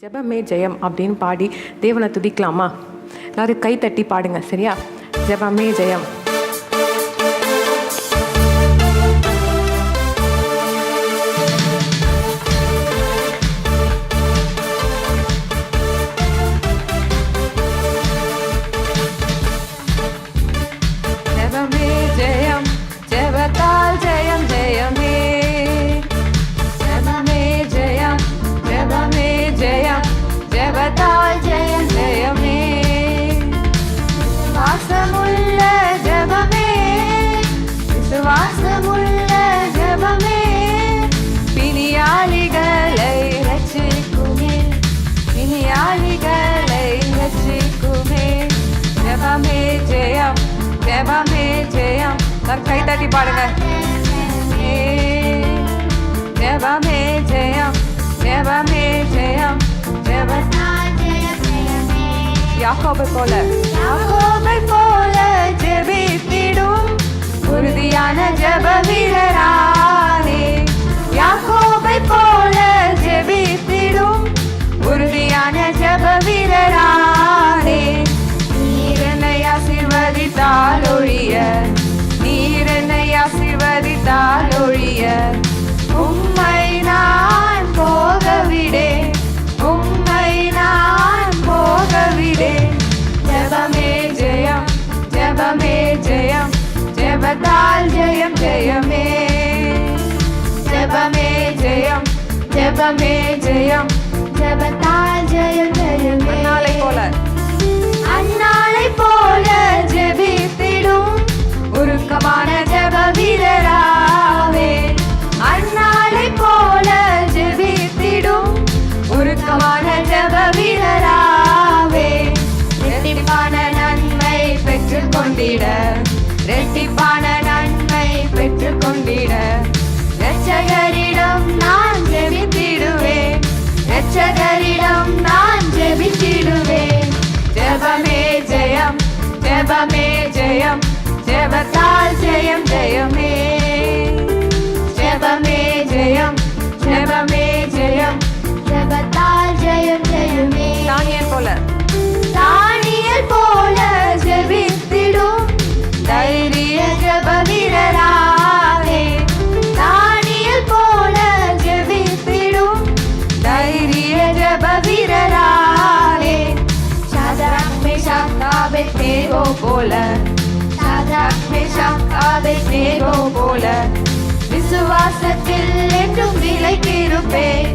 ஜெபமே ஜெயம் அப்படின்னு பாடி தேவனை துதிக்கலாமா? எல்லாரும் கை தட்டி பாடுங்க, சரியா? ஜெபமே ஜெயம். ஜெபமே ஜெயம், ஜெபத்தால் ஜெயம் ஜெயமே. ஜெபமே ஜெயம், ஜெபமே ஜெயம், ஜெபத்தால் ஜெயம் ஜெயமே. விசுவாசமுள்ள ஜெபமே, விசுவாசமுள்ள ஜெபமே, பிணியாளிகளை ரட்சிக்குமே, பிணியாளிகளை ரட்சிக்குமே. ஜெபமே ஜெயம், ஜெபமே ஜெயம். கை தட்டி பாடுங்க. ஜெபமே ஜெயம், ஜெபமே ஜெயம், ஜெபத்தால் ஜெயம் ஜெயமே. யாக்கோபை போல, யாக்கோபை போல ஜெபித்திடும் உறுதியான ஜெப வீரரானே. யாக்கோபை போல ஜெபித்திடும் உறுதியான ஜெப வீரரானே. நீர் என்னை ஆசீர்வதித்தால் ஒழிய, நீர் என்னை ஆசீர்வதித்தால் ஒழிய உம்மை நான் போகவிடேன், உம்மை நான் போகவிடேன். ஜெபமே ஜெயம், ஜெபமே ஜெயம், ஜெபத்தால் ஜெயம் ஜெயமே. ஜெபமே ஜெயம், ஜெபமே ஜெயம், ஜெபத்தால் ஜெயம் ஜெயமே. அன்னாளை போல, அன்னாளை போல ஜெபித்திடும் உருக்கமான ஜெப வீரராவே. அன்னாளை போல ஜெபித்திடும் உருக்கமான ஜெப வீரராவே. ரெட்டிப்பான நன்மை பெற்றுக் கொண்டிட, ரெட்டிப்பான நன்மை பெற்றுக் கொண்டிட இரட்சகரிடம் நான் ஜெபித்திடுவேன், இரட்சகரிடம் நான் ஜெபித்திடுவேன். ஜெபமே ஜெயம், ஜெபமே ஜெயம், ஜெபத்தால் ஜெயம் ஜெயமே. ஜெபமே ஜெயம், ஜெபமே ஜெயம், ஜெபத்தால் ஜெயம் ஜெயமே. தானியேல் போல, தானியேல் போல ஜெபித்திடும் தைரிய ஜெப வீரராவே. தானியேல் போல ஜெபித்திடும் தைரிய ஜெப வீரராவே. சாத்ராக் மேஷாக் ஆபேத்நேகோ போல, சாத்ராக் மேஷாக் ஆபேத்நேகோ போல விசுவாசத்தில் என்றும் நிலைத்திருப்பேன்,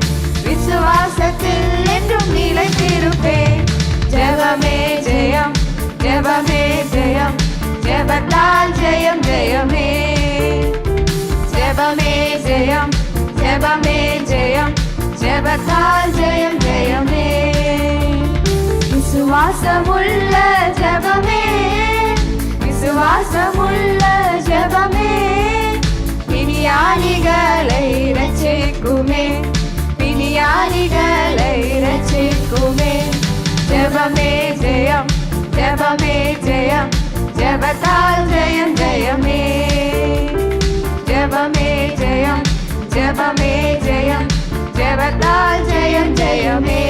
விசுவாசத்தில் என்றும் நிலைத்திருப்பேன். ஜெபமே ஜெயம், ஜெபமே ஜெயம், ஜெபத்தால் ஜெயம் ஜெயமே. ஜெபமே ஜெயம், ஜெபமே ஜெயம், ஜெபத்தால் ஜெயம் ஜெயமே. விசுவாசமுள்ள ஜெபமே, விசுவாசமுள்ள ஜெபமே, பிணியாளிகளை ரட்சிக்குமே, பிணியாளிகளை ரட்சிக்குமே. ஜெபமே ஜெயம், ஜெபமே ஜெயம், ஜெபத்தால் ஜெயம் ஜெயமே. ஜெபமே ஜெயம், ஜெபமே ஜெயம், ஜெபத்தால் ஜெயம் ஜெயமே.